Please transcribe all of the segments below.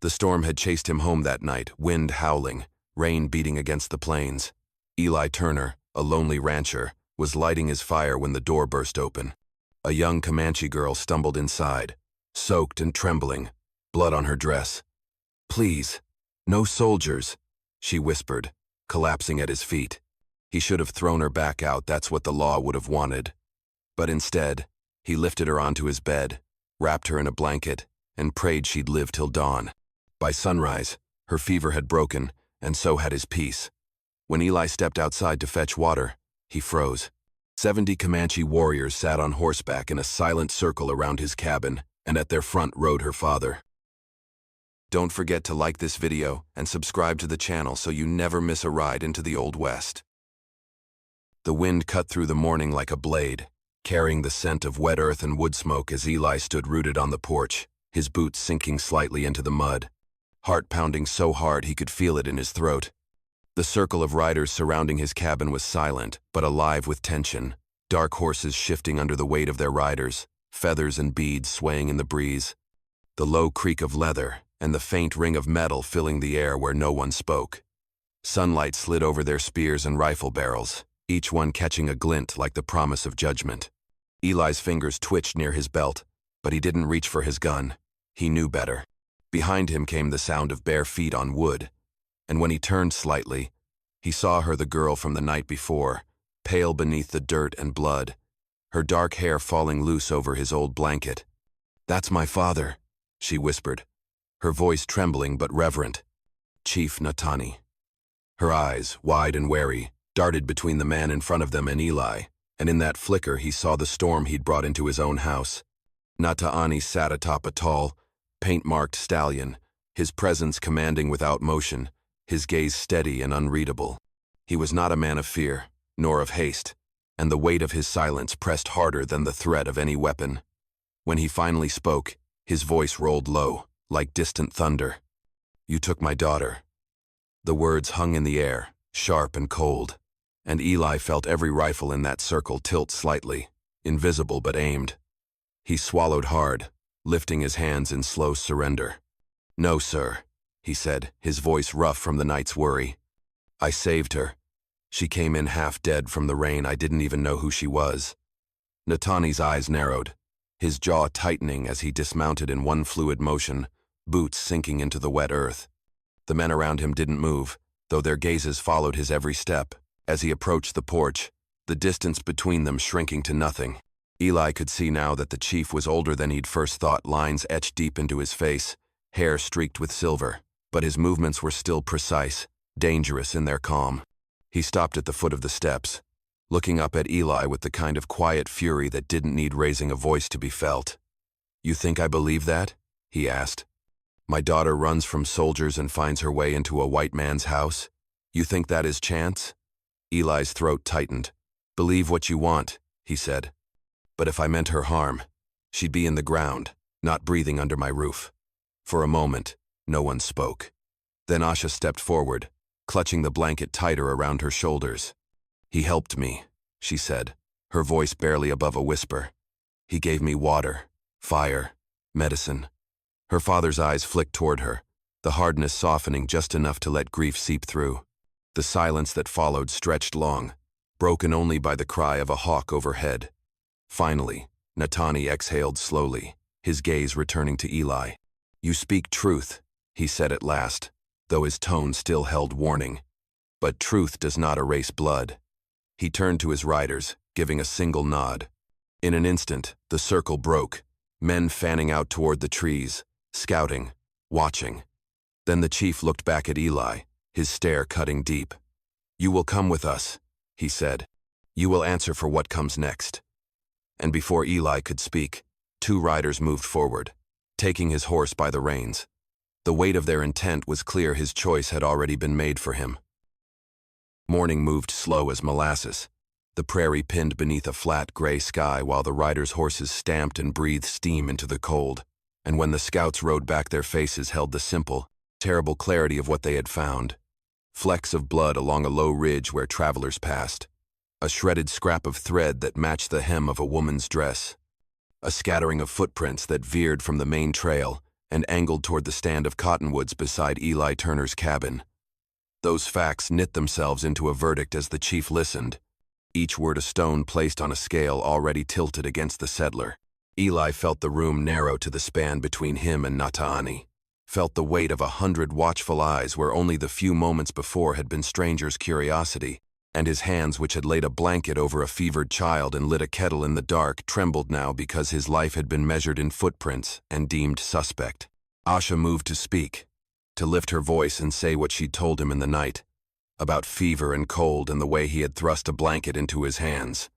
The storm had chased him home that night, wind howling, rain beating against the plains. Eli Turner, a lonely rancher, was lighting his fire when the door burst open. A young Comanche girl stumbled inside, soaked and trembling, blood on her dress. "Please, no soldiers," she whispered, collapsing at his feet. He should have thrown her back out, that's what the law would have wanted. But instead, he lifted her onto his bed, wrapped her in a blanket, and prayed she'd live till dawn. By sunrise, her fever had broken, and so had his peace. When Eli stepped outside to fetch water, he froze. 70 Comanche warriors sat on horseback in a silent circle around his cabin, and at their front rode her father. Don't forget to like this video and subscribe to the channel so you never miss a ride into the Old West. The wind cut through the morning like a blade, carrying the scent of wet earth and wood smoke as Eli stood rooted on the porch, his boots sinking slightly into the mud, heart pounding so hard he could feel it in his throat. The circle of riders surrounding his cabin was silent, but alive with tension, dark horses shifting under the weight of their riders, feathers and beads swaying in the breeze, the low creak of leather and the faint ring of metal filling the air where no one spoke. Sunlight slid over their spears and rifle barrels, each one catching a glint like the promise of judgment. Eli's fingers twitched near his belt, but he didn't reach for his gun. He knew better. Behind him came the sound of bare feet on wood, and when he turned slightly, he saw her, the girl from the night before, pale beneath the dirt and blood, her dark hair falling loose over his old blanket. "That's my father," she whispered, her voice trembling but reverent. "Chief Natani." Her eyes, wide and wary, darted between the man in front of them and Eli, and in that flicker he saw the storm he'd brought into his own house. Natani sat atop a tall, paint-marked stallion, his presence commanding without motion, his gaze steady and unreadable. He was not a man of fear, nor of haste, and the weight of his silence pressed harder than the threat of any weapon. When he finally spoke, his voice rolled low, like distant thunder. "You took my daughter." The words hung in the air, sharp and cold, and Eli felt every rifle in that circle tilt slightly, invisible but aimed. He swallowed hard, lifting his hands in slow surrender. "No, sir," he said, his voice rough from the night's worry. "I saved her. She came in half dead from the rain. I didn't even know who she was." Natani's eyes narrowed, his jaw tightening as he dismounted in one fluid motion, boots sinking into the wet earth. The men around him didn't move, though their gazes followed his every step. As he approached the porch, the distance between them shrinking to nothing. Eli could see now that the chief was older than he'd first thought, lines etched deep into his face, hair streaked with silver, but his movements were still precise, dangerous in their calm. He stopped at the foot of the steps, looking up at Eli with the kind of quiet fury that didn't need raising a voice to be felt. "You think I believe that?" he asked. "My daughter runs from soldiers and finds her way into a white man's house? You think that is chance?" Eli's throat tightened. "Believe what you want," he said. "But if I meant her harm, she'd be in the ground, not breathing under my roof." For a moment, no one spoke. Then Asha stepped forward, clutching the blanket tighter around her shoulders. "He helped me," she said, her voice barely above a whisper. "He gave me water, fire, medicine." Her father's eyes flicked toward her, the hardness softening just enough to let grief seep through. The silence that followed stretched long, broken only by the cry of a hawk overhead. Finally, Natani exhaled slowly, his gaze returning to Eli. "You speak truth," he said at last, though his tone still held warning. "But truth does not erase blood." He turned to his riders, giving a single nod. In an instant, the circle broke, men fanning out toward the trees, scouting, watching. Then the chief looked back at Eli, his stare cutting deep. "You will come with us," he said. "You will answer for what comes next." And before Eli could speak, 2 riders moved forward, taking his horse by the reins. The weight of their intent was clear. His choice had already been made for him. Morning moved slow as molasses, the prairie pinned beneath a flat gray sky while the riders' horses stamped and breathed steam into the cold. And when the scouts rode back, their faces held the simple, terrible clarity of what they had found. Flecks of blood along a low ridge where travelers passed. A shredded scrap of thread that matched the hem of a woman's dress. A scattering of footprints that veered from the main trail, and angled toward the stand of cottonwoods beside Eli Turner's cabin. Those facts knit themselves into a verdict as the chief listened, each word a stone placed on a scale already tilted against the settler. Eli felt the room narrow to the span between him and Nataani, felt the weight of 100 watchful eyes where only the few moments before had been strangers' curiosity, and his hands, which had laid a blanket over a fevered child and lit a kettle in the dark, trembled now because his life had been measured in footprints and deemed suspect. Asha moved to speak, to lift her voice and say what she'd told him in the night, about fever and cold and the way he had thrust a blanket into his hands.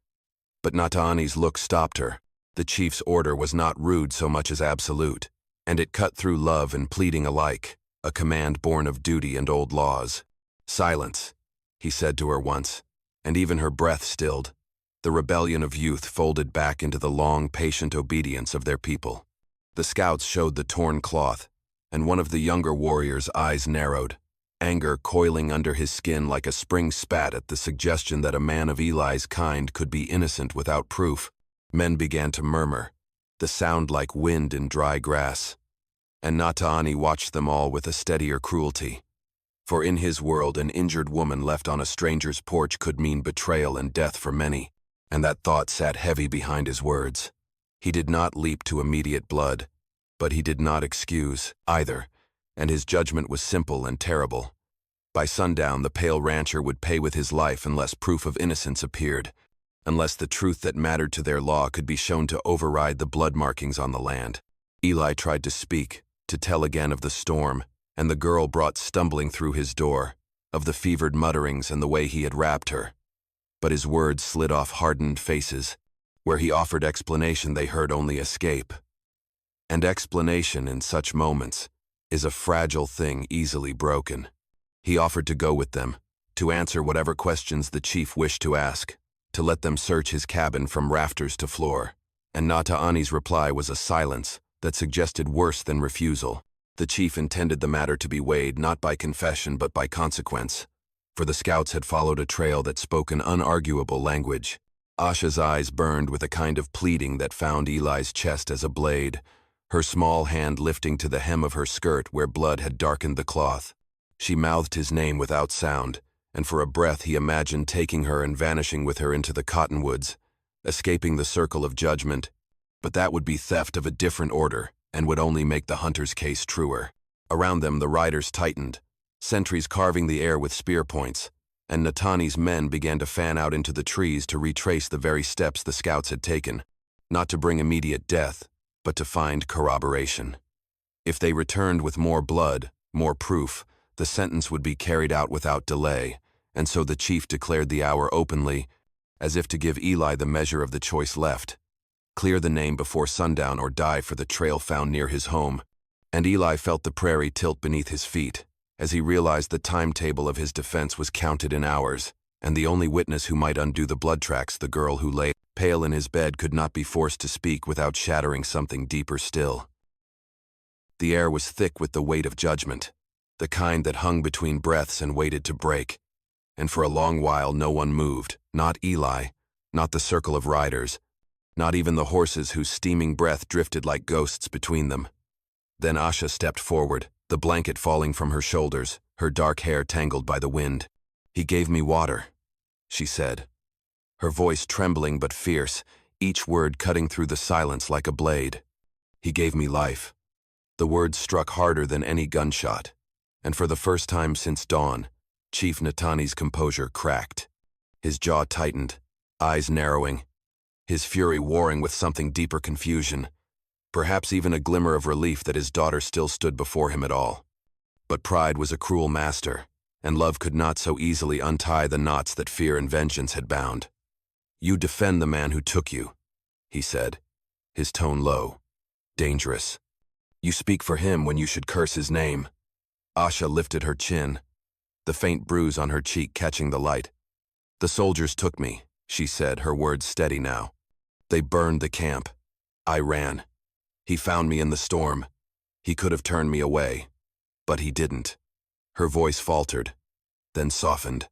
But Nataani's look stopped her. The chief's order was not rude so much as absolute, and it cut through love and pleading alike, a command born of duty and old laws. "Silence," he said to her once, and even her breath stilled. The rebellion of youth folded back into the long, patient obedience of their people. The scouts showed the torn cloth, and one of the younger warriors' eyes narrowed, anger coiling under his skin like a spring spat at the suggestion that a man of Eli's kind could be innocent without proof. Men began to murmur, the sound like wind in dry grass, and Nataani watched them all with a steadier cruelty. For in his world, an injured woman left on a stranger's porch could mean betrayal and death for many, and that thought sat heavy behind his words. He did not leap to immediate blood, but he did not excuse either, and his judgment was simple and terrible. By sundown, the pale rancher would pay with his life unless proof of innocence appeared, unless the truth that mattered to their law could be shown to override the blood markings on the land. Eli tried to speak, to tell again of the storm, and the girl brought stumbling through his door, of the fevered mutterings and the way he had wrapped her. But his words slid off hardened faces. Where he offered explanation, they heard only escape. And explanation in such moments is a fragile thing easily broken. He offered to go with them, to answer whatever questions the chief wished to ask, to let them search his cabin from rafters to floor, and Nataani's reply was a silence that suggested worse than refusal. The chief intended the matter to be weighed not by confession but by consequence, for the scouts had followed a trail that spoke an unarguable language. Asha's eyes burned with a kind of pleading that found Eli's chest as a blade, her small hand lifting to the hem of her skirt where blood had darkened the cloth. She mouthed his name without sound, and for a breath he imagined taking her and vanishing with her into the cottonwoods, escaping the circle of judgment. But that would be theft of a different order, and would only make the hunter's case truer. Around them the riders tightened, sentries carving the air with spear points, and Nataani's men began to fan out into the trees to retrace the very steps the scouts had taken, not to bring immediate death, but to find corroboration. If they returned with more blood, more proof, the sentence would be carried out without delay, and so the chief declared the hour openly, as if to give Eli the measure of the choice left. Clear the name before sundown or die for the trail found near his home. And Eli felt the prairie tilt beneath his feet, as he realized the timetable of his defense was counted in hours, and the only witness who might undo the blood tracks, the girl who lay pale in his bed, could not be forced to speak without shattering something deeper still. The air was thick with the weight of judgment, the kind that hung between breaths and waited to break, and for a long while no one moved, not Eli, not the circle of riders, not even the horses whose steaming breath drifted like ghosts between them. Then Asha stepped forward, the blanket falling from her shoulders, her dark hair tangled by the wind. "He gave me water," she said, her voice trembling but fierce, each word cutting through the silence like a blade. "He gave me life." The words struck harder than any gunshot, and for the first time since dawn, Chief Nataani's composure cracked. His jaw tightened, eyes narrowing, his fury warring with something deeper confusion, perhaps even a glimmer of relief that his daughter still stood before him at all. But pride was a cruel master, and love could not so easily untie the knots that fear and vengeance had bound. "You defend the man who took you," he said, his tone low, dangerous. "You speak for him when you should curse his name." Asha lifted her chin, the faint bruise on her cheek catching the light. "The soldiers took me," she said, her words steady now. "They burned the camp. I ran. He found me in the storm. He could have turned me away, but he didn't." Her voice faltered, then softened.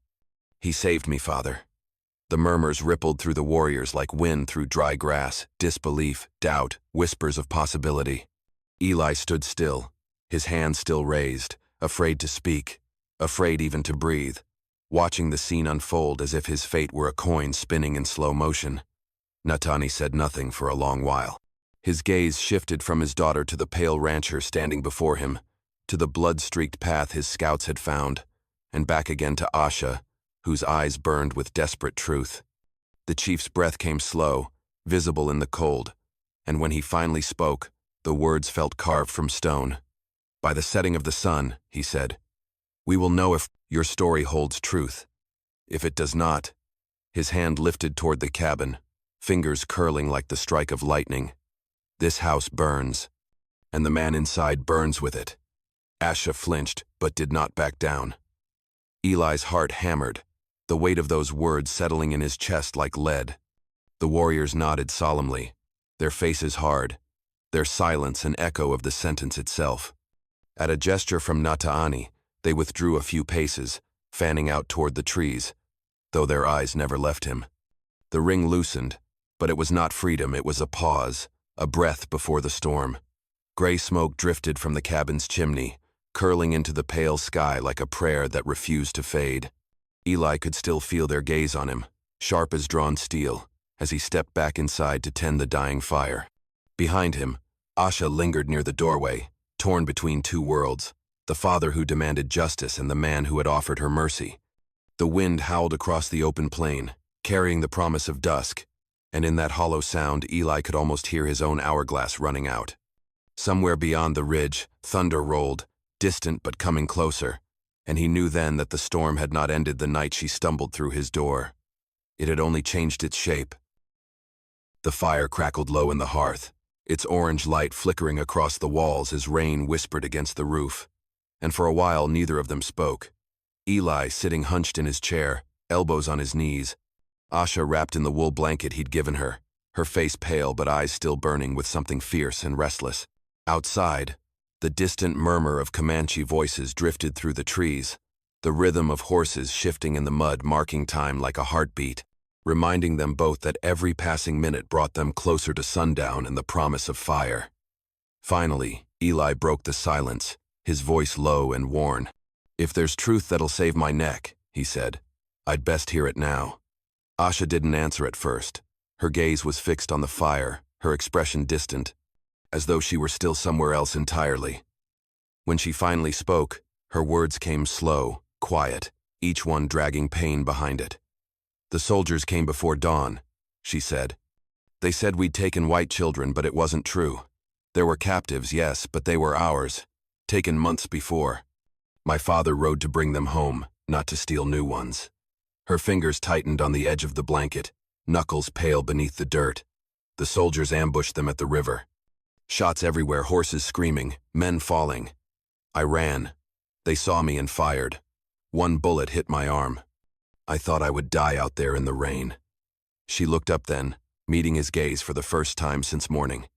"He saved me, Father." The murmurs rippled through the warriors like wind through dry grass, disbelief, doubt, whispers of possibility. Eli stood still, his hand still raised, afraid to speak, afraid even to breathe, watching the scene unfold as if his fate were a coin spinning in slow motion. Natani said nothing for a long while. His gaze shifted from his daughter to the pale rancher standing before him, to the blood-streaked path his scouts had found, and back again to Asha, whose eyes burned with desperate truth. The chief's breath came slow, visible in the cold, and when he finally spoke, the words felt carved from stone. "By the setting of the sun," he said, "we will know if your story holds truth. If it does not." His hand lifted toward the cabin, fingers curling like the strike of lightning. "This house burns, and the man inside burns with it." Asha flinched, but did not back down. Eli's heart hammered, the weight of those words settling in his chest like lead. The warriors nodded solemnly, their faces hard, their silence an echo of the sentence itself. At a gesture from Nata'ani, they withdrew a few paces, fanning out toward the trees, though their eyes never left him. The ring loosened, but it was not freedom, it was a pause, a breath before the storm. Gray smoke drifted from the cabin's chimney, curling into the pale sky like a prayer that refused to fade. Eli could still feel their gaze on him, sharp as drawn steel, as he stepped back inside to tend the dying fire. Behind him, Asha lingered near the doorway, torn between two worlds, the father who demanded justice and the man who had offered her mercy. The wind howled across the open plain, carrying the promise of dusk, and in that hollow sound Eli could almost hear his own hourglass running out. Somewhere beyond the ridge, thunder rolled, distant but coming closer, and he knew then that the storm had not ended the night she stumbled through his door. It had only changed its shape. The fire crackled low in the hearth, its orange light flickering across the walls as rain whispered against the roof, and for a while neither of them spoke. Eli sitting hunched in his chair, elbows on his knees, Asha wrapped in the wool blanket he'd given her, her face pale but eyes still burning with something fierce and restless. Outside, the distant murmur of Comanche voices drifted through the trees, the rhythm of horses shifting in the mud marking time like a heartbeat, reminding them both that every passing minute brought them closer to sundown and the promise of fire. Finally, Eli broke the silence, his voice low and worn. "If there's truth that'll save my neck," he said, "I'd best hear it now." Asha didn't answer at first. Her gaze was fixed on the fire, her expression distant, as though she were still somewhere else entirely. When she finally spoke, her words came slow, quiet, each one dragging pain behind it. "The soldiers came before dawn," she said. "They said we'd taken white children, but it wasn't true. There were captives, yes, but they were ours, taken months before. My father rode to bring them home, not to steal new ones." Her fingers tightened on the edge of the blanket, knuckles pale beneath the dirt. "The soldiers ambushed them at the river. Shots everywhere, horses screaming, men falling. I ran. They saw me and fired. One bullet hit my arm. I thought I would die out there in the rain." She looked up then, meeting his gaze for the first time since morning.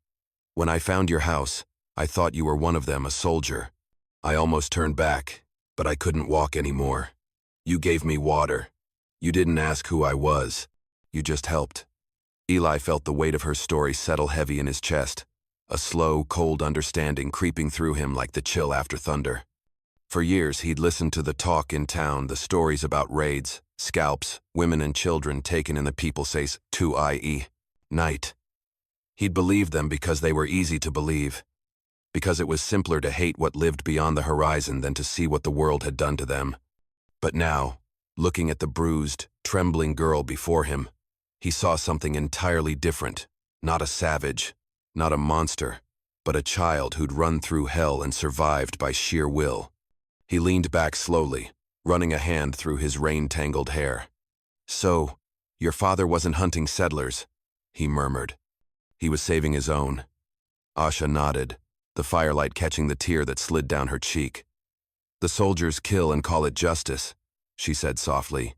"When I found your house, I thought you were one of them, a soldier. I almost turned back, but I couldn't walk anymore. You gave me water. You didn't ask who I was. You just helped." Eli felt the weight of her story settle heavy in his chest, a slow, cold understanding creeping through him like the chill after thunder. For years he'd listened to the talk in town, the stories about raids, scalps, women and children taken in the people says, i.e., night. He'd believed them because they were easy to believe, because it was simpler to hate what lived beyond the horizon than to see what the world had done to them. But now, looking at the bruised, trembling girl before him, he saw something entirely different, not a savage, not a monster, but a child who'd run through hell and survived by sheer will. He leaned back slowly, running a hand through his rain-tangled hair. "So, your father wasn't hunting settlers," he murmured. "He was saving his own." Asha nodded, the firelight catching the tear that slid down her cheek. "The soldiers kill and call it justice," she said softly.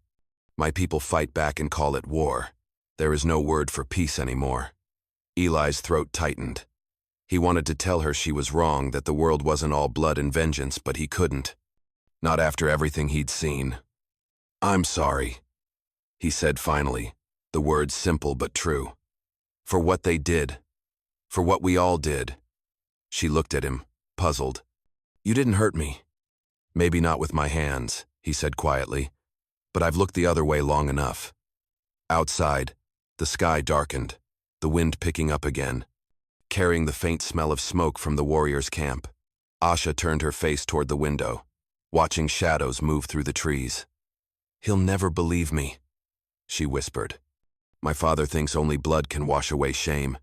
"My people fight back and call it war. There is no word for peace anymore." Eli's throat tightened. He wanted to tell her she was wrong, that the world wasn't all blood and vengeance, but he couldn't. Not after everything he'd seen. "I'm sorry," he said finally, the words simple but true. "For what they did. For what we all did. She looked at him, puzzled. You didn't hurt me. Maybe not with my hands, he said quietly, but I've looked the other way long enough. Outside, the sky darkened, the wind picking up again, carrying the faint smell of smoke from the warriors' camp. Asha turned her face toward the window, watching shadows move through the trees. He'll never believe me, she whispered. My father thinks only blood can wash away shame.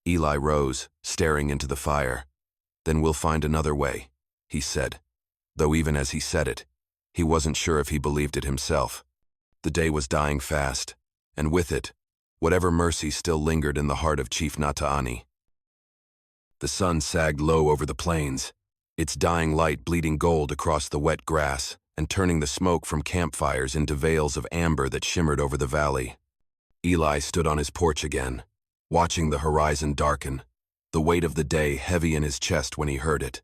Eli rose, staring into the fire. Then we'll find another way, he said, though even as he said it, he wasn't sure if he believed it himself. The day was dying fast, and with it, whatever mercy still lingered in the heart of Chief Nataani. The sun sagged low over the plains, its dying light bleeding gold across the wet grass and turning the smoke from campfires into veils of amber that shimmered over the valley. Eli stood on his porch again, watching the horizon darken, the weight of the day heavy in his chest when he heard it,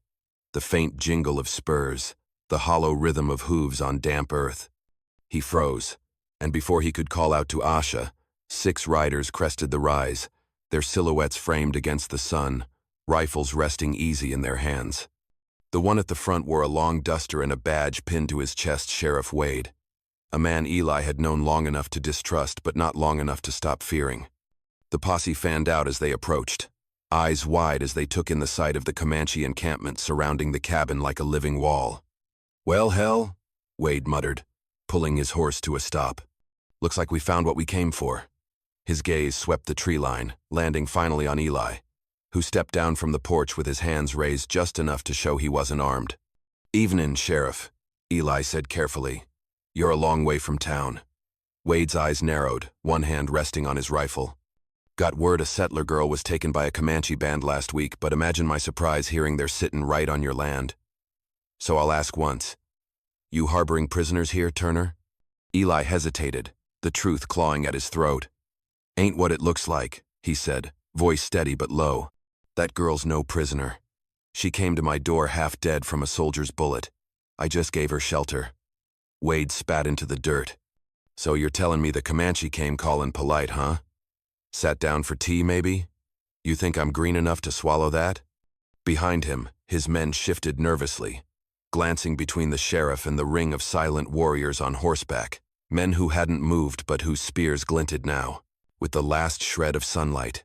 the faint jingle of spurs, the hollow rhythm of hooves on damp earth. He froze, and before he could call out to Asha, 6 riders crested the rise, their silhouettes framed against the sun, rifles resting easy in their hands. The one at the front wore a long duster and a badge pinned to his chest, Sheriff Wade, a man Eli had known long enough to distrust but not long enough to stop fearing. The posse fanned out as they approached, eyes wide as they took in the sight of the Comanche encampment surrounding the cabin like a living wall. Well, hell, Wade muttered, pulling his horse to a stop. Looks like we found what we came for. His gaze swept the tree line, landing finally on Eli, who stepped down from the porch with his hands raised just enough to show he wasn't armed. Evenin', Sheriff, Eli said carefully. You're a long way from town. Wade's eyes narrowed, one hand resting on his rifle. Got word a settler girl was taken by a Comanche band last week, but imagine my surprise hearing they're sittin' right on your land. So I'll ask once. You harboring prisoners here, Turner? Eli hesitated, the truth clawing at his throat. Ain't what it looks like, he said, voice steady but low. That girl's no prisoner. She came to my door half dead from a soldier's bullet. I just gave her shelter. Wade spat into the dirt. So you're telling me the Comanche came callin' polite, huh? Sat down for tea, maybe? You think I'm green enough to swallow that? Behind him, his men shifted nervously, glancing between the sheriff and the ring of silent warriors on horseback, men who hadn't moved but whose spears glinted now, with the last shred of sunlight.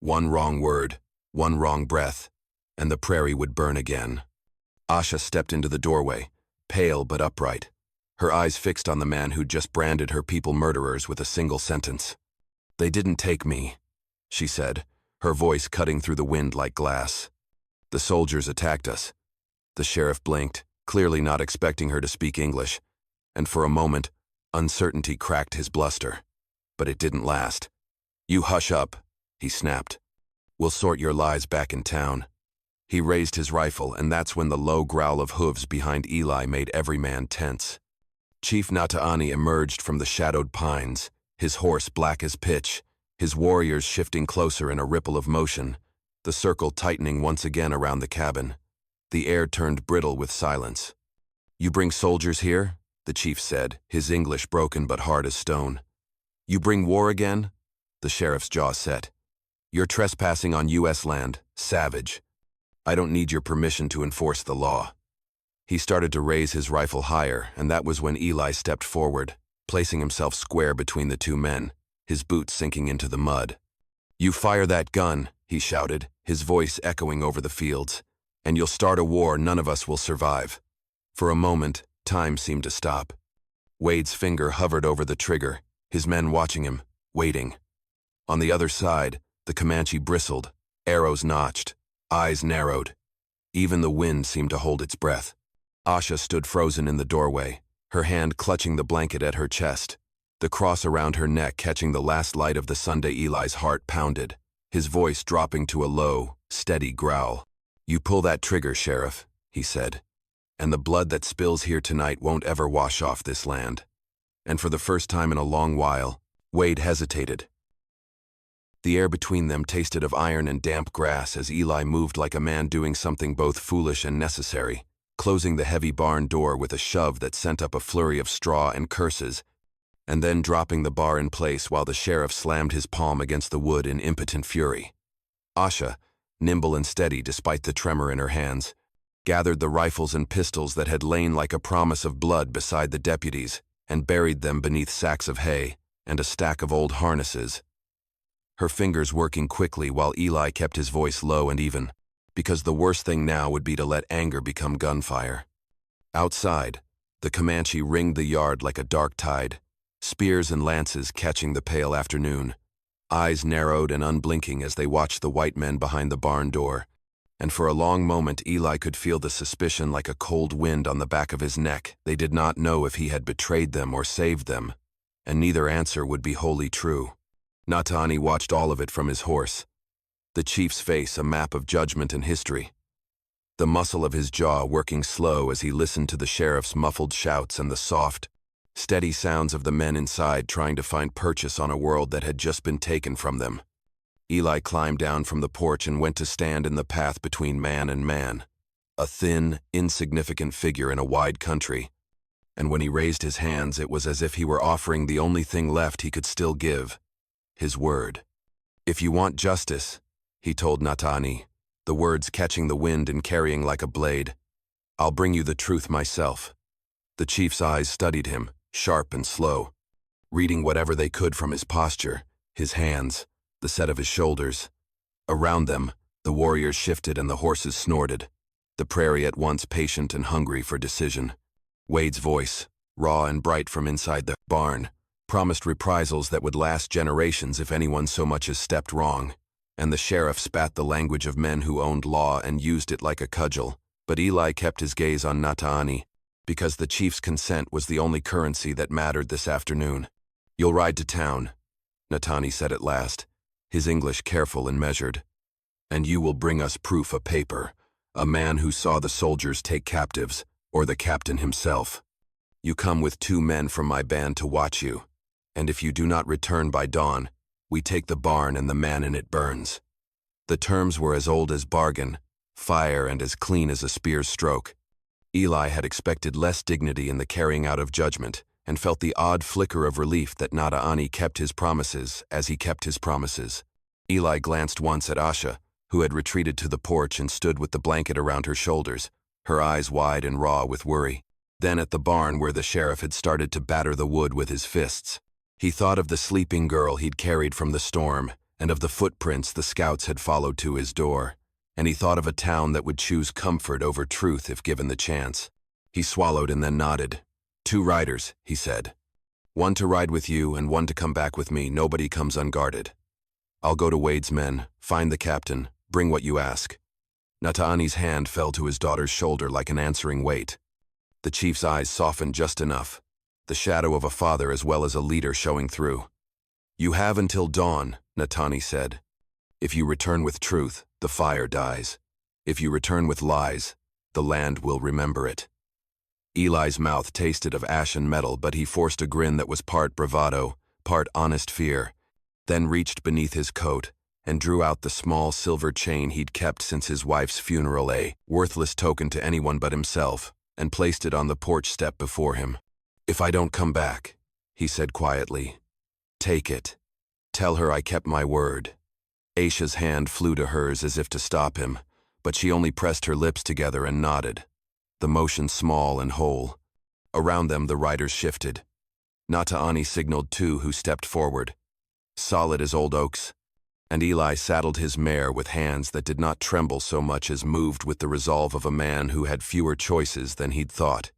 One wrong word, one wrong breath, and the prairie would burn again. Asha stepped into the doorway, pale but upright, her eyes fixed on the man who'd just branded her people murderers with a single sentence. They didn't take me, she said, her voice cutting through the wind like glass. The soldiers attacked us. The sheriff blinked, clearly not expecting her to speak English, and for a moment, uncertainty cracked his bluster. But it didn't last. You hush up, he snapped. We'll sort your lies back in town. He raised his rifle, and that's when the low growl of hooves behind Eli made every man tense. Chief Nataani emerged from the shadowed pines, his horse black as pitch, his warriors shifting closer in a ripple of motion, the circle tightening once again around the cabin. The air turned brittle with silence. You bring soldiers here? The chief said, his English broken but hard as stone. You bring war again? The sheriff's jaw set. You're trespassing on U.S. land, savage. I don't need your permission to enforce the law. He started to raise his rifle higher, and that was when Eli stepped forward, placing himself square between the two men, his boots sinking into the mud. You fire that gun, he shouted, his voice echoing over the fields, and you'll start a war none of us will survive. For a moment, time seemed to stop. Wade's finger hovered over the trigger, his men watching him, waiting. On the other side, the Comanche bristled, arrows notched, eyes narrowed. Even the wind seemed to hold its breath. Asha stood frozen in the doorway, her hand clutching the blanket at her chest, the cross around her neck catching the last light of the Sunday. Eli's heart pounded, his voice dropping to a low, steady growl. You pull that trigger, Sheriff, he said, and the blood that spills here tonight won't ever wash off this land. And for the first time in a long while, Wade hesitated. The air between them tasted of iron and damp grass as Eli moved like a man doing something both foolish and necessary, closing the heavy barn door with a shove that sent up a flurry of straw and curses, and then dropping the bar in place while the sheriff slammed his palm against the wood in impotent fury. Asha, nimble and steady despite the tremor in her hands, gathered the rifles and pistols that had lain like a promise of blood beside the deputies, and buried them beneath sacks of hay and a stack of old harnesses, her fingers working quickly while Eli kept his voice low and even, because the worst thing now would be to let anger become gunfire. Outside, the Comanche ringed the yard like a dark tide, spears and lances catching the pale afternoon, eyes narrowed and unblinking as they watched the white men behind the barn door, and for a long moment Eli could feel the suspicion like a cold wind on the back of his neck. They did not know if he had betrayed them or saved them, and neither answer would be wholly true. Natani watched all of it from his horse, the chief's face a map of judgment and history, the muscle of his jaw working slow as he listened to the sheriff's muffled shouts and the soft, steady sounds of the men inside trying to find purchase on a world that had just been taken from them. Eli climbed down from the porch and went to stand in the path between man and man, a thin, insignificant figure in a wide country, and when he raised his hands it was as if he were offering the only thing left he could still give, his word. "If you want justice," he told Natani, the words catching the wind and carrying like a blade, "I'll bring you the truth myself." The chief's eyes studied him, sharp and slow, reading whatever they could from his posture, his hands, the set of his shoulders. Around them, the warriors shifted and the horses snorted, the prairie at once patient and hungry for decision. Wade's voice, raw and bright from inside the barn, promised reprisals that would last generations if anyone so much as stepped wrong, and the sheriff spat the language of men who owned law and used it like a cudgel, but Eli kept his gaze on Natani, because the chief's consent was the only currency that mattered this afternoon. "You'll ride to town," Natani said at last, his English careful and measured. "And you will bring us proof, a paper, a man who saw the soldiers take captives, or the captain himself. You come with 2 men from my band to watch you, and if you do not return by dawn, we take the barn and the man in it burns." The terms were as old as bargain, fire and as clean as a spear's stroke. Eli had expected less dignity in the carrying out of judgment, and felt the odd flicker of relief that Natani kept his promises as he kept his promises. Eli glanced once at Asha, who had retreated to the porch and stood with the blanket around her shoulders, her eyes wide and raw with worry. Then at the barn where the sheriff had started to batter the wood with his fists. He thought of the sleeping girl he'd carried from the storm, and of the footprints the scouts had followed to his door, and he thought of a town that would choose comfort over truth if given the chance. He swallowed and then nodded. 2 riders, he said. "One to ride with you and one to come back with me. Nobody comes unguarded. I'll go to Wade's men, find the captain, bring what you ask." Natani's hand fell to his daughter's shoulder like an answering weight. The chief's eyes softened just enough, the shadow of a father as well as a leader showing through. "You have until dawn," Natani said. "If you return with truth, the fire dies. If you return with lies, the land will remember it." Eli's mouth tasted of ashen metal, but he forced a grin that was part bravado, part honest fear, then reached beneath his coat and drew out the small silver chain he'd kept since his wife's funeral, a worthless token to anyone but himself, and placed it on the porch step before him. "If I don't come back," he said quietly, "take it. Tell her I kept my word." Aisha's hand flew to hers as if to stop him, but she only pressed her lips together and nodded, the motion small and whole. Around them the riders shifted. Natani signaled 2 who stepped forward, solid as old oaks, and Eli saddled his mare with hands that did not tremble so much as moved with the resolve of a man who had fewer choices than he'd thought.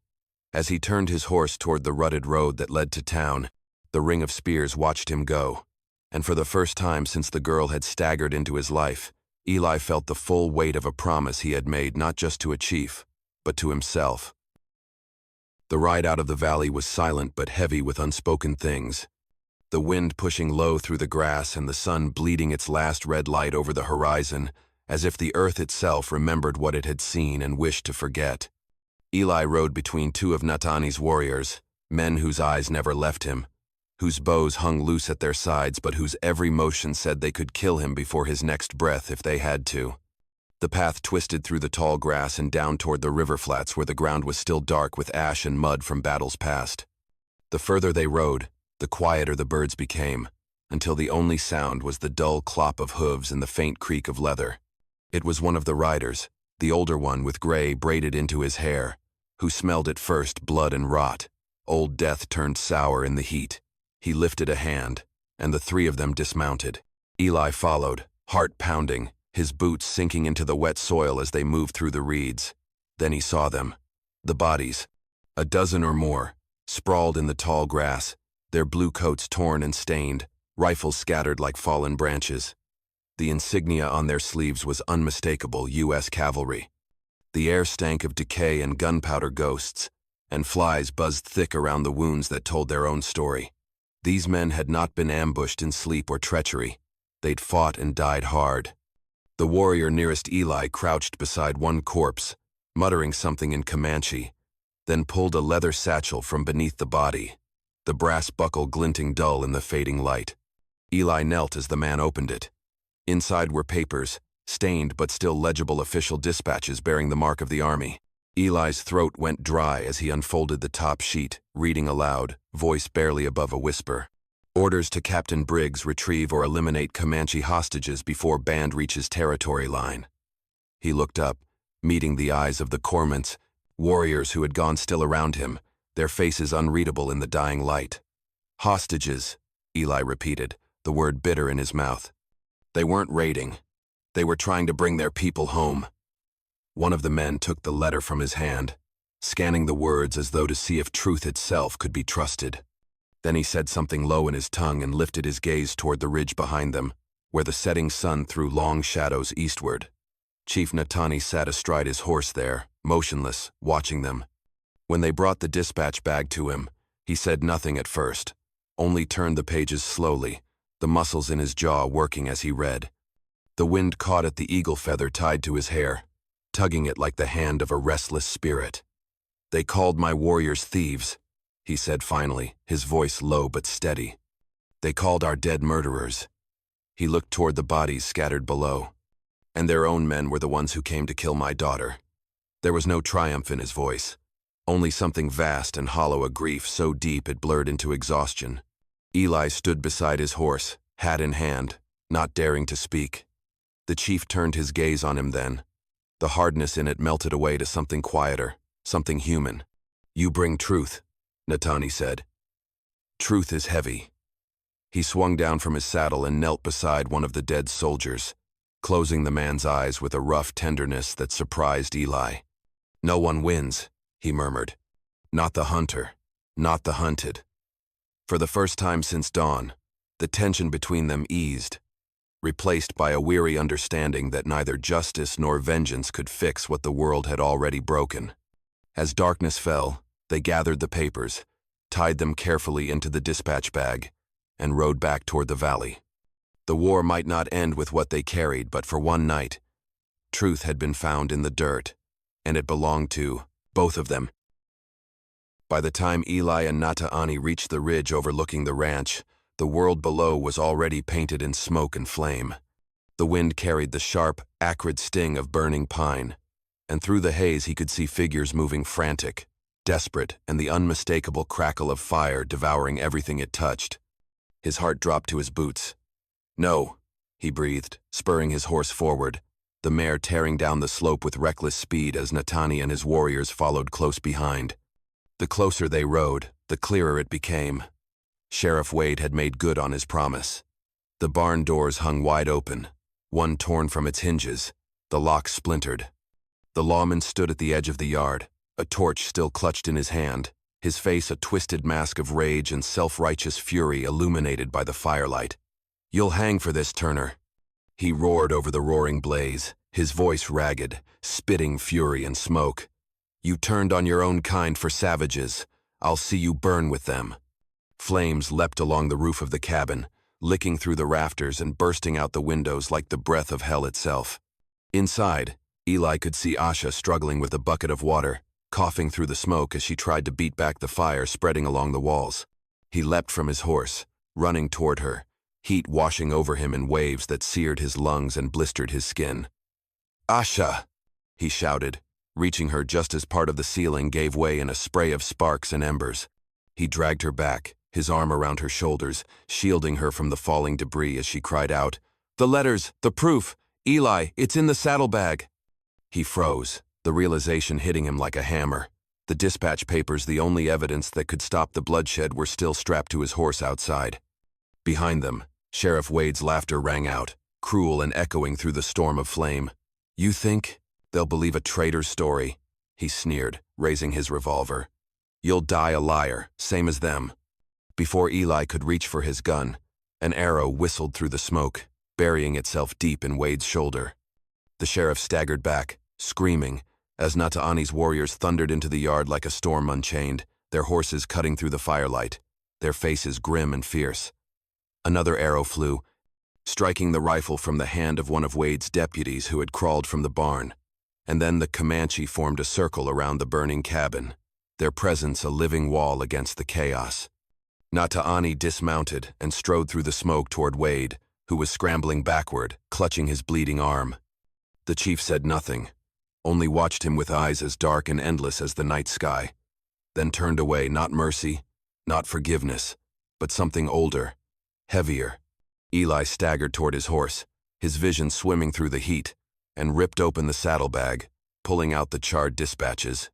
As he turned his horse toward the rutted road that led to town, the ring of spears watched him go, and for the first time since the girl had staggered into his life, Eli felt the full weight of a promise he had made not just to a chief, but to himself. The ride out of the valley was silent but heavy with unspoken things, the wind pushing low through the grass and the sun bleeding its last red light over the horizon, as if the earth itself remembered what it had seen and wished to forget. Eli rode between 2 of Natani's warriors, men whose eyes never left him, whose bows hung loose at their sides but whose every motion said they could kill him before his next breath if they had to. The path twisted through the tall grass and down toward the river flats where the ground was still dark with ash and mud from battles past. The further they rode, the quieter the birds became, until the only sound was the dull clop of hooves and the faint creak of leather. It was one of the riders, the older one with gray braided into his hair, who smelled at first blood and rot. Old Death turned sour in the heat. He lifted a hand, and the three of them dismounted. Eli followed, heart pounding, his boots sinking into the wet soil as they moved through the reeds. Then he saw them. The bodies, a dozen or more, sprawled in the tall grass, their blue coats torn and stained, rifles scattered like fallen branches. The insignia on their sleeves was unmistakable U.S. cavalry. The air stank of decay and gunpowder ghosts, and flies buzzed thick around the wounds that told their own story. These men had not been ambushed in sleep or treachery. They'd fought and died hard. The warrior nearest Eli crouched beside one corpse, muttering something in Comanche, then pulled a leather satchel from beneath the body, the brass buckle glinting dull in the fading light. Eli knelt as the man opened it. Inside were papers, stained but still legible official dispatches bearing the mark of the army. Eli's throat went dry as he unfolded the top sheet, reading aloud, voice barely above a whisper. Orders to Captain Briggs retrieve or eliminate Comanche hostages before band reaches territory line. He looked up, meeting the eyes of the corpsmen, warriors who had gone still around him, their faces unreadable in the dying light. Hostages, Eli repeated, the word bitter in his mouth. They weren't raiding. They were trying to bring their people home. One of the men took the letter from his hand, scanning the words as though to see if truth itself could be trusted. Then he said something low in his tongue and lifted his gaze toward the ridge behind them, where the setting sun threw long shadows eastward. Chief Natani sat astride his horse there, motionless, watching them. When they brought the dispatch bag to him, he said nothing at first, only turned the pages slowly, the muscles in his jaw working as he read. The wind caught at the eagle feather tied to his hair, tugging it like the hand of a restless spirit. "They called my warriors thieves," he said finally, his voice low but steady. "They called our dead murderers." He looked toward the bodies scattered below. "And their own men were the ones who came to kill my daughter." There was no triumph in his voice, only something vast and hollow, a grief so deep it blurred into exhaustion. Eli stood beside his horse, hat in hand, not daring to speak. The chief turned his gaze on him then. The hardness in it melted away to something quieter, something human. "You bring truth," Natani said. "Truth is heavy." He swung down from his saddle and knelt beside one of the dead soldiers, closing the man's eyes with a rough tenderness that surprised Eli. "No one wins," he murmured. "Not the hunter, not the hunted." For the first time since dawn, the tension between them eased, replaced by a weary understanding that neither justice nor vengeance could fix what the world had already broken. As darkness fell, they gathered the papers, tied them carefully into the dispatch bag, and rode back toward the valley. The war might not end with what they carried, but for one night, truth had been found in the dirt, and it belonged to both of them. By the time Eli and Natani reached the ridge overlooking the ranch, the world below was already painted in smoke and flame. The wind carried the sharp, acrid sting of burning pine, and through the haze he could see figures moving frantic, desperate, and the unmistakable crackle of fire devouring everything it touched. His heart dropped to his boots. "No," he breathed, spurring his horse forward, the mare tearing down the slope with reckless speed as Natani and his warriors followed close behind. The closer they rode, the clearer it became. Sheriff Wade had made good on his promise. The barn doors hung wide open, one torn from its hinges, the lock splintered. The lawman stood at the edge of the yard, a torch still clutched in his hand, his face a twisted mask of rage and self-righteous fury illuminated by the firelight. "You'll hang for this, Turner," he roared over the roaring blaze, his voice ragged, spitting fury and smoke. "You turned on your own kind for savages. I'll see you burn with them." Flames leapt along the roof of the cabin, licking through the rafters and bursting out the windows like the breath of hell itself. Inside, Eli could see Asha struggling with a bucket of water, coughing through the smoke as she tried to beat back the fire spreading along the walls. He leapt from his horse, running toward her, heat washing over him in waves that seared his lungs and blistered his skin. "Asha!" he shouted, reaching her just as part of the ceiling gave way in a spray of sparks and embers. He dragged her back, his arm around her shoulders, shielding her from the falling debris as she cried out, "The letters! The proof! Eli, it's in the saddlebag. He froze, the realization hitting him like a hammer. The dispatch papers, the only evidence that could stop the bloodshed, were still strapped to his horse outside. Behind them, Sheriff Wade's laughter rang out, cruel and echoing through the storm of flame. You think they'll believe a traitor's story? He sneered, raising his revolver. You'll die a liar, same as them. Before Eli could reach for his gun, an arrow whistled through the smoke, burying itself deep in Wade's shoulder. The sheriff staggered back, screaming, as Nata'ani's warriors thundered into the yard like a storm unchained, their horses cutting through the firelight, their faces grim and fierce. Another arrow flew, striking the rifle from the hand of one of Wade's deputies who had crawled from the barn. And then the Comanche formed a circle around the burning cabin, their presence a living wall against the chaos. Nata'ani dismounted and strode through the smoke toward Wade, who was scrambling backward, clutching his bleeding arm. The chief said nothing, only watched him with eyes as dark and endless as the night sky, then turned away, not mercy, not forgiveness, but something older, heavier. Eli staggered toward his horse, his vision swimming through the heat, and ripped open the saddlebag, pulling out the charred dispatches.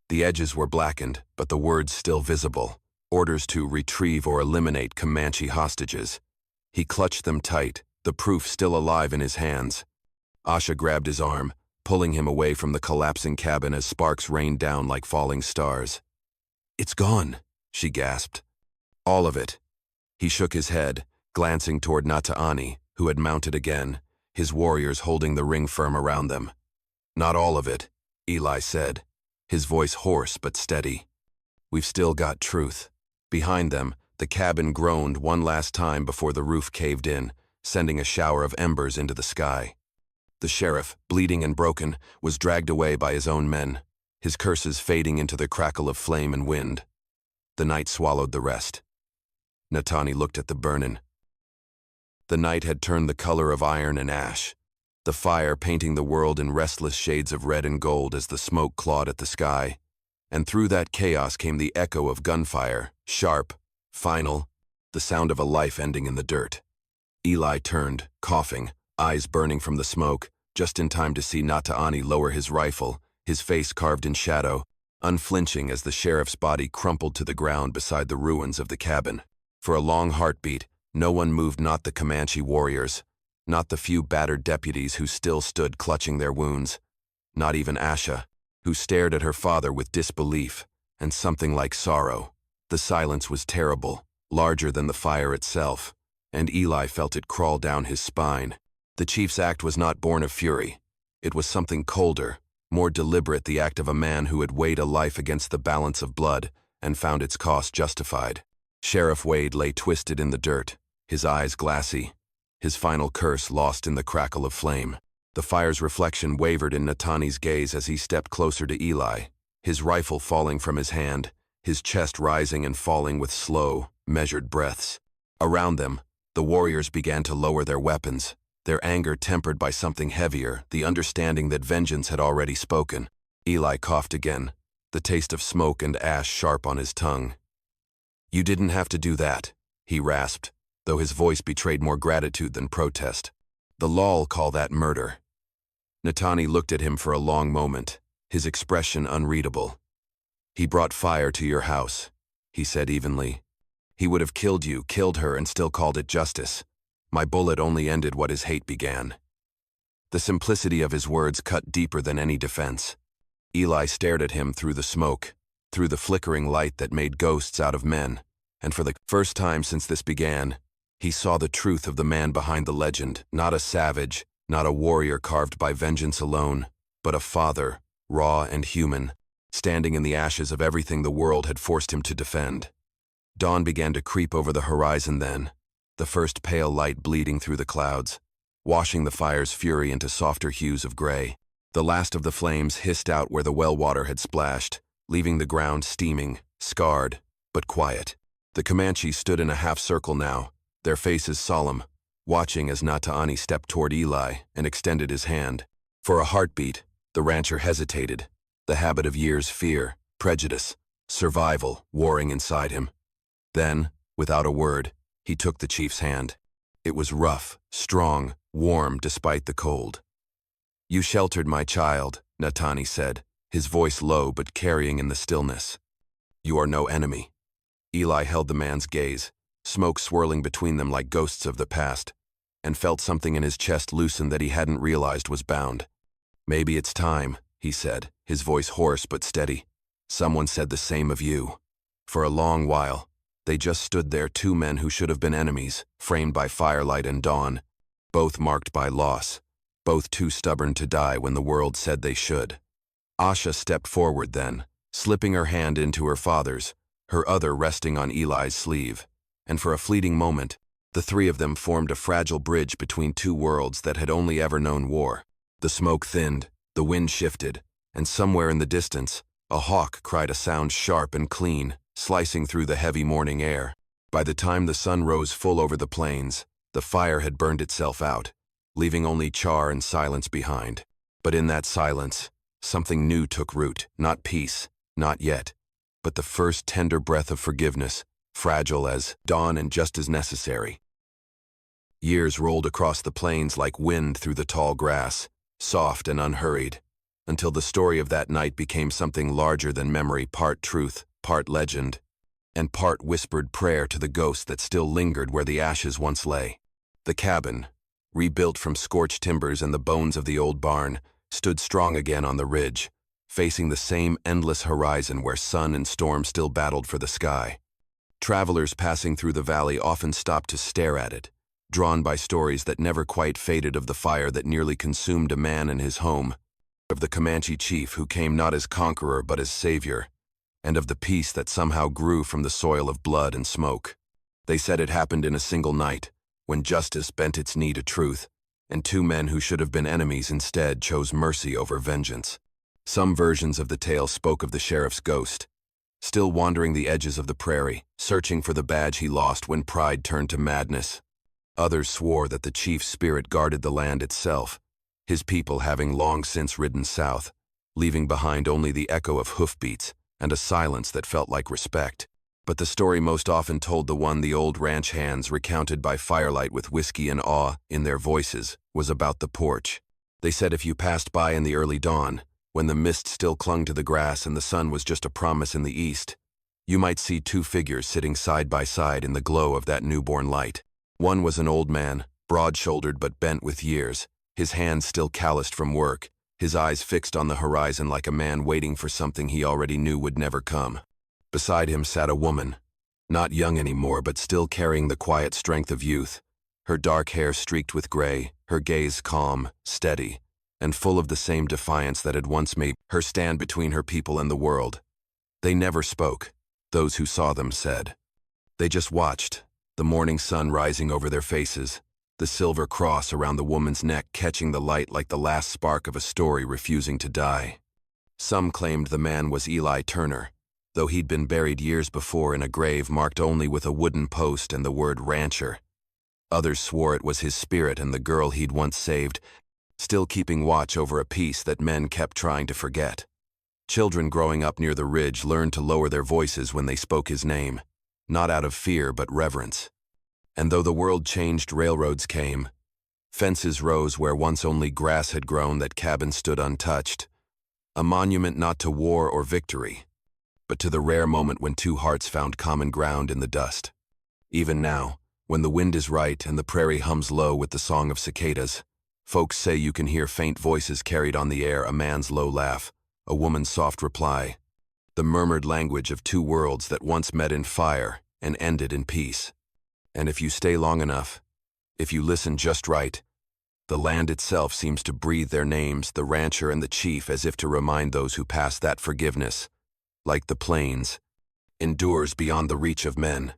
The edges were blackened, but the words still visible, orders to retrieve or eliminate Comanche hostages. He clutched them tight, the proof still alive in his hands. Asha grabbed his arm, pulling him away from the collapsing cabin as sparks rained down like falling stars. It's gone, she gasped. All of it. He shook his head, glancing toward Nata'ani, who had mounted again, his warriors holding the ring firm around them. Not all of it, Eli said, his voice hoarse but steady. We've still got truth. Behind them, the cabin groaned one last time before the roof caved in, sending a shower of embers into the sky. The sheriff, bleeding and broken, was dragged away by his own men, his curses fading into the crackle of flame and wind. The night swallowed the rest. Nata'ani looked at the burnin'. The night had turned the color of iron and ash, the fire painting the world in restless shades of red and gold as the smoke clawed at the sky. And through that chaos came the echo of gunfire, sharp, final, the sound of a life ending in the dirt. Eli turned, coughing, eyes burning from the smoke, just in time to see Nata'ani lower his rifle, his face carved in shadow, unflinching as the sheriff's body crumpled to the ground beside the ruins of the cabin. For a long heartbeat, no one moved, not the Comanche warriors, not the few battered deputies who still stood clutching their wounds, not even Asha, who stared at her father with disbelief and something like sorrow. The silence was terrible, larger than the fire itself, and Eli felt it crawl down his spine. The chief's act was not born of fury. It was something colder, more deliberate, the act of a man who had weighed a life against the balance of blood and found its cost justified. Sheriff Wade lay twisted in the dirt, his eyes glassy, his final curse lost in the crackle of flame. The fire's reflection wavered in Nata'ani's gaze as he stepped closer to Eli, his rifle falling from his hand, his chest rising and falling with slow, measured breaths. Around them, the warriors began to lower their weapons, their anger tempered by something heavier, the understanding that vengeance had already spoken. Eli coughed again, the taste of smoke and ash sharp on his tongue. You didn't have to do that, he rasped, though his voice betrayed more gratitude than protest. The law'll call that murder. Nata'ani looked at him for a long moment, his expression unreadable. He brought fire to your house, he said evenly. He would have killed you, killed her, and still called it justice. My bullet only ended what his hate began. The simplicity of his words cut deeper than any defense. Eli stared at him through the smoke, through the flickering light that made ghosts out of men, and for the first time since this began, he saw the truth of the man behind the legend, not a savage, not a warrior carved by vengeance alone, but a father, raw and human, standing in the ashes of everything the world had forced him to defend. Dawn began to creep over the horizon then, the first pale light bleeding through the clouds, washing the fire's fury into softer hues of gray. The last of the flames hissed out where the well water had splashed, leaving the ground steaming, scarred, but quiet. The Comanche stood in a half-circle now, their faces solemn, watching as Nata'ani stepped toward Eli and extended his hand. For a heartbeat, the rancher hesitated, the habit of years' fear, prejudice, survival warring inside him. Then, without a word, he took the chief's hand. It was rough, strong, warm despite the cold. "You sheltered my child," Natani said, his voice low but carrying in the stillness. "You are no enemy." Eli held the man's gaze, smoke swirling between them like ghosts of the past, and felt something in his chest loosen that he hadn't realized was bound. "Maybe it's time," he said, his voice hoarse but steady. "Someone said the same of you." For a long while, they just stood there, two men who should have been enemies, framed by firelight and dawn, both marked by loss, both too stubborn to die when the world said they should. Asha stepped forward then, slipping her hand into her father's, her other resting on Eli's sleeve, and for a fleeting moment, the three of them formed a fragile bridge between two worlds that had only ever known war. The smoke thinned, the wind shifted, and somewhere in the distance, a hawk cried a sound sharp and clean, slicing through the heavy morning air. By the time the sun rose full over the plains, the fire had burned itself out, leaving only char and silence behind. But in that silence, something new took root, not peace, not yet, but the first tender breath of forgiveness, fragile as dawn and just as necessary. Years rolled across the plains like wind through the tall grass, soft and unhurried, until the story of that night became something larger than memory, part truth, part legend, and part whispered prayer to the ghost that still lingered where the ashes once lay. The cabin, rebuilt from scorched timbers and the bones of the old barn, stood strong again on the ridge, facing the same endless horizon where sun and storm still battled for the sky. Travelers passing through the valley often stopped to stare at it, drawn by stories that never quite faded of the fire that nearly consumed a man and his home, of the Comanche chief who came not as conqueror but as savior, and of the peace that somehow grew from the soil of blood and smoke. They said it happened in a single night, when justice bent its knee to truth, and two men who should have been enemies instead chose mercy over vengeance. Some versions of the tale spoke of the sheriff's ghost, still wandering the edges of the prairie, searching for the badge he lost when pride turned to madness. Others swore that the chief's spirit guarded the land itself, his people having long since ridden south, leaving behind only the echo of hoofbeats and a silence that felt like respect. But the story most often told, the one the old ranch hands recounted by firelight with whiskey and awe in their voices, was about the porch. They said if you passed by in the early dawn, when the mist still clung to the grass and the sun was just a promise in the east, you might see two figures sitting side by side in the glow of that newborn light. One was an old man, broad-shouldered but bent with years, his hands still calloused from work, his eyes fixed on the horizon like a man waiting for something he already knew would never come. Beside him sat a woman, not young anymore but still carrying the quiet strength of youth, her dark hair streaked with gray, her gaze calm, steady, and full of the same defiance that had once made her stand between her people and the world. They never spoke, those who saw them said. They just watched, the morning sun rising over their faces, the silver cross around the woman's neck catching the light like the last spark of a story refusing to die. Some claimed the man was Eli Turner, though he'd been buried years before in a grave marked only with a wooden post and the word rancher. Others swore it was his spirit and the girl he'd once saved, still keeping watch over a peace that men kept trying to forget. Children growing up near the ridge learned to lower their voices when they spoke his name, not out of fear but reverence. And though the world changed, railroads came. Fences rose where once only grass had grown, that cabin stood untouched, a monument not to war or victory, but to the rare moment when two hearts found common ground in the dust. Even now, when the wind is right and the prairie hums low with the song of cicadas, folks say you can hear faint voices carried on the air, a man's low laugh, a woman's soft reply, the murmured language of two worlds that once met in fire and ended in peace. And if you stay long enough, if you listen just right, the land itself seems to breathe their names, the rancher and the chief, as if to remind those who pass that forgiveness, like the plains, endures beyond the reach of men.